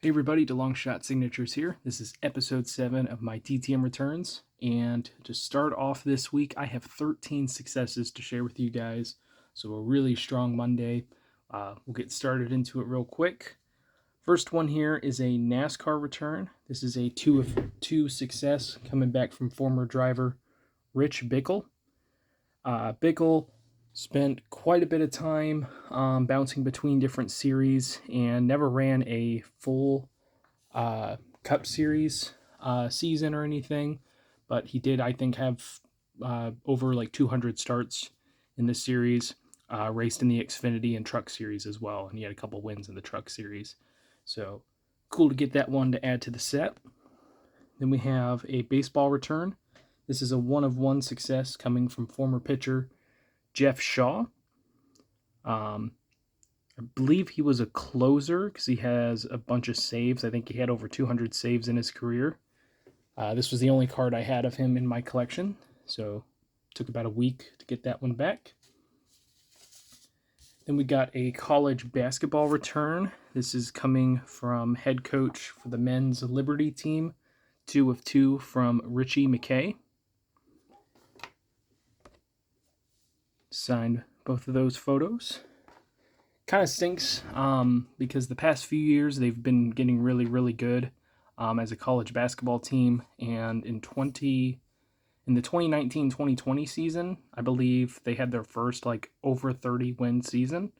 Hey everybody, DeLongshot Signatures here. This is episode 7 of my TTM returns. And to start off this week, I have 13 successes to share with you guys. So a really strong Monday. We'll get started into it real quick. First one here is a NASCAR return. This is a 2 of 2 success coming back from former driver Rich Bickle. Bickle spent quite a bit of time bouncing between different series and never ran a full Cup Series season or anything, but he did, I think, have over like 200 starts in this series, raced in the Xfinity and Truck Series as well, and he had a couple wins in the Truck Series. So cool to get that one to add to the set. Then we have a baseball return. This is a 1-of-1 success coming from former pitcher Jeff Shaw. I believe he was a closer because he has a bunch of saves. I think he had over 200 saves in his career. This was the only card I had of him in my collection, so it took about a week to get that one back. Then we got a college basketball return. This is coming from head coach for the men's Liberty team, 2 of 2 from Richie McKay. Signed both of those photos. Kind of stinks because the past few years they've been getting really, really good as a college basketball team. And in the 2019-2020 season, I believe they had their first like over 30 win season,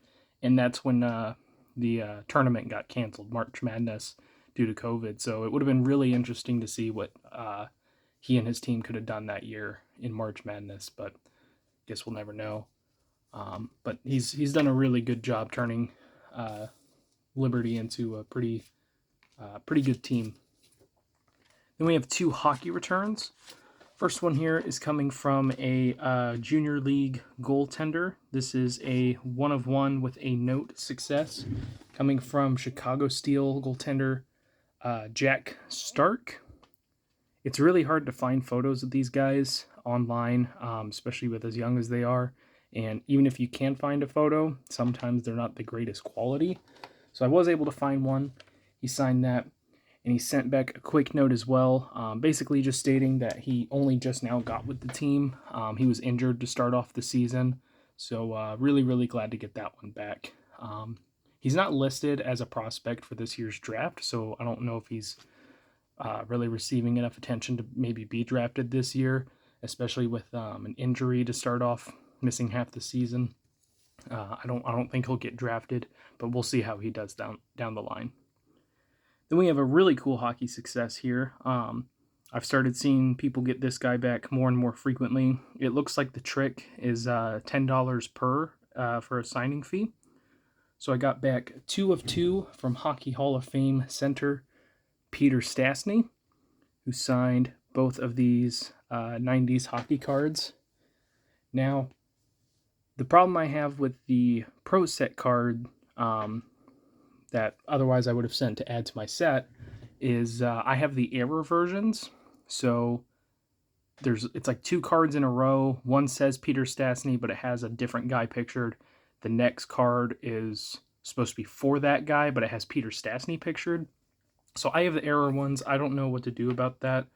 and that's when the tournament got canceled, March Madness, due to COVID. So it would have been really interesting to see what he and his team could have done that year in March Madness, but guess we'll never know. But he's done a really good job turning Liberty into a pretty good team. Then we have 2 hockey returns. First one here is coming from a junior league goaltender. This is a 1-of-1 with a note success coming from Chicago Steel goaltender Jack Stark. It's really hard to find photos of these guys online, especially with as young as they are. And even if you can find a photo, sometimes they're not the greatest quality. So I was able to find one. He signed that, and he sent back a quick note as well, basically just stating that he only just now got with the team. He was injured to start off the season, so really, really glad to get that one back. He's not listed as a prospect for this year's draft, so I don't know if he's really receiving enough attention to maybe be drafted this year, especially with an injury to start off, missing half the season. I don't think he'll get drafted, but we'll see how he does down the line. Then we have a really cool hockey success here. I've started seeing people get this guy back more and more frequently. It looks like the trick is $10 per for a signing fee. So I got back 2 of 2 from Hockey Hall of Fame center Peter Stastny, who signed both of these 90s hockey cards. Now, the problem I have with the Pro Set card that otherwise I would have sent to add to my set is I have the error versions. So it's like 2 cards in a row. One says Peter Stastny, but it has a different guy pictured. The next card is supposed to be for that guy, but it has Peter Stastny pictured. So I have the error ones. I don't know what to do about that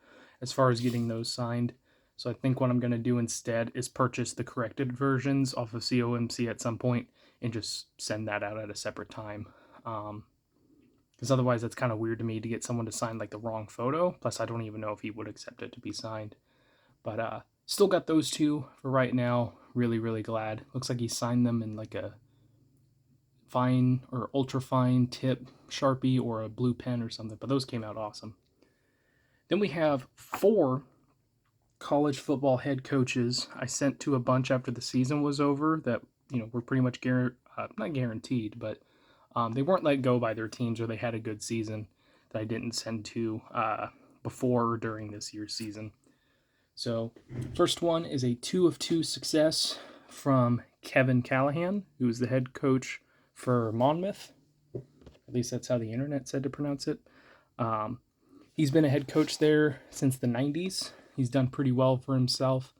as far as getting those signed. So I think what I'm going to do instead is purchase the corrected versions off of COMC at some point and just send that out at a separate time. Because otherwise that's kind of weird to me to get someone to sign like the wrong photo. Plus I don't even know if he would accept it to be signed. But still got those 2 for right now. Really, really glad. Looks like he signed them in like a fine or ultra fine tip Sharpie or a blue pen or something. But those came out awesome. Then we have 4 college football head coaches I sent to a bunch after the season was over that, were pretty much not guaranteed, but they weren't let go by their teams or they had a good season that I didn't send to before or during this year's season. So first one is a 2 of 2 success from Kevin Callahan, who is the head coach for Monmouth. At least that's how the internet said to pronounce it. He's been a head coach there since the 90s. He's done pretty well for himself.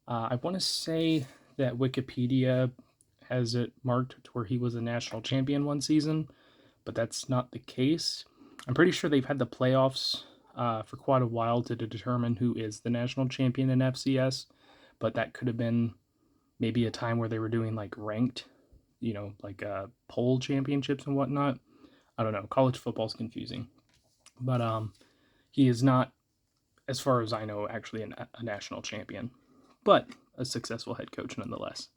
I want to say that Wikipedia has it marked to where he was a national champion one season, but that's not the case. I'm pretty sure they've had the playoffs for quite a while to determine who is the national champion in FCS, but that could have been maybe a time where they were doing like ranked, like poll championships and whatnot. I don't know. College football's confusing, but he is not, as far as I know, actually a national champion, but a successful head coach nonetheless.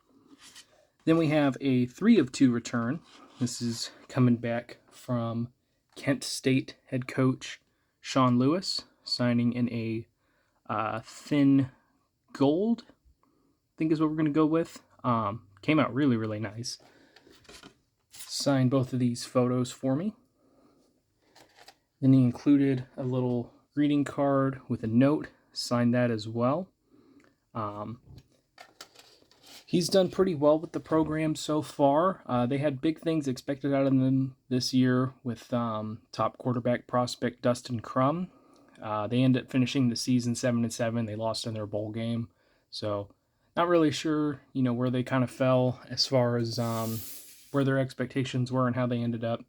Then we have a 3-of-2 return. This is coming back from Kent State head coach Sean Lewis, signing in a thin gold, I think is what we're going to go with. Came out really, really nice. Signed both of these photos for me. Then he included a little greeting card with a note. Signed that as well. He's done pretty well with the program so far. They had big things expected out of them this year with top quarterback prospect Dustin Crum. They ended up finishing the season 7-7. They lost in their bowl game. So not really sure, where they kind of fell as far as where their expectations were and how they ended up.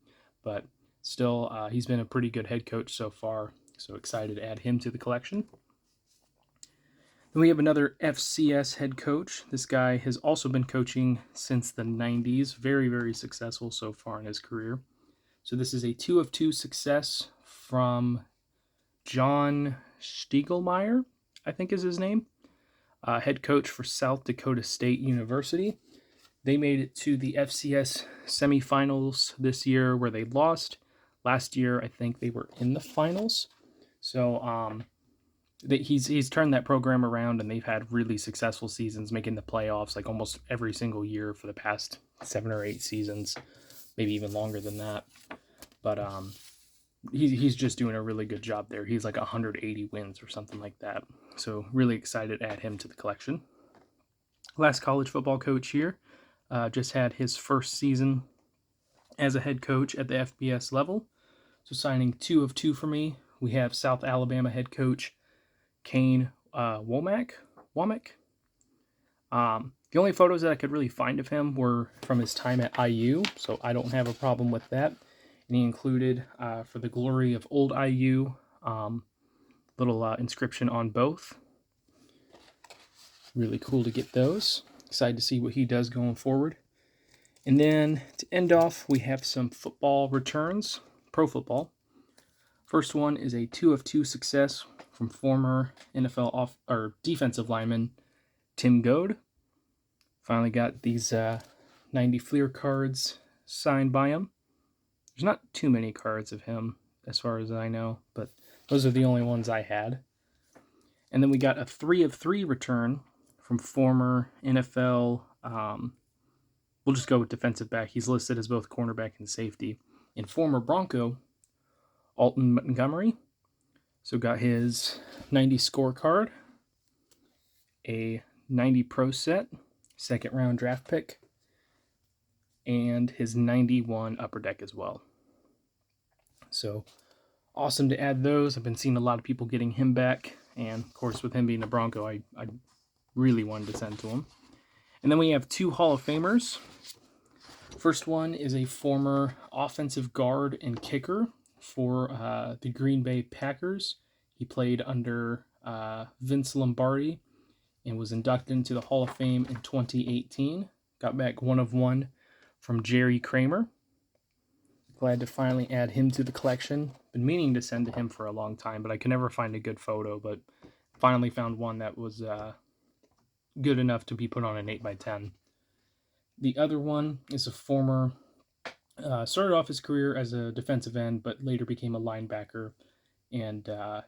But still, he's been a pretty good head coach so far. So excited to add him to the collection. Then we have another FCS head coach. This guy has also been coaching since the 90s. Very, very successful so far in his career. So this is a 2-of-2 success from John Stegelmeyer, I think is his name. Head coach for South Dakota State University. They made it to the FCS semifinals this year where they lost. Last year, I think they were in the finals. So he's turned that program around, and they've had really successful seasons, making the playoffs like almost every single year for the past 7 or 8 seasons, maybe even longer than that. But he's just doing a really good job there. He's like 180 wins or something like that. So really excited to add him to the collection. Last college football coach here. Just had his first season as a head coach at the FBS level. So signing 2-of-2 for me. We have South Alabama head coach Kane Womack. The only photos that I could really find of him were from his time at IU, so I don't have a problem with that. And he included, for the glory of old IU, little inscription on both. Really cool to get those. Excited to see what he does going forward. And then to end off, we have some football returns, pro football. First one is a 2-of-2 success from former NFL defensive lineman Tim Goad. Finally got these 90 Fleer cards signed by him. There's not too many cards of him as far as I know, but those are the only ones I had. And then we got a 3-of-3 return from former NFL, we'll just go with defensive back. He's listed as both cornerback and safety. And former Bronco, Alton Montgomery. So got his 90 scorecard, a 90 pro set, second round draft pick, and his 91 upper deck as well. So awesome to add those. I've been seeing a lot of people getting him back. And of course, with him being a Bronco, I really wanted to send to him. And then we have 2 Hall of Famers. First one is a former offensive guard and kicker for the Green Bay Packers. He played under Vince Lombardi and was inducted into the Hall of Fame in 2018. Got back 1-of-1 from Jerry Kramer. Glad to finally add him to the collection. Been meaning to send to him for a long time, but I could never find a good photo, but finally found one that was good enough to be put on an 8x10. The other one is a former, started off his career as a defensive end, but later became a linebacker, and I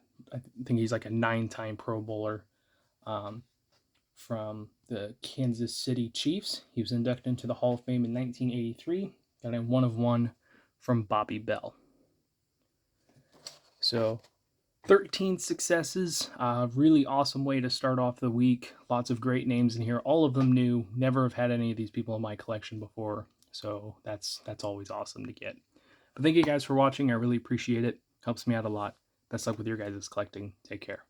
think he's like a 9-time Pro Bowler from the Kansas City Chiefs. He was inducted into the Hall of Fame in 1983. Got a 1-of-1 from Bobby Bell. So 13 successes, really awesome way to start off the week. Lots of great names in here, all of them new. Never have had any of these people in my collection before, so that's always awesome to get. But thank you guys for watching. I really appreciate it. Helps me out a lot. Best luck with your guys' collecting. Take care.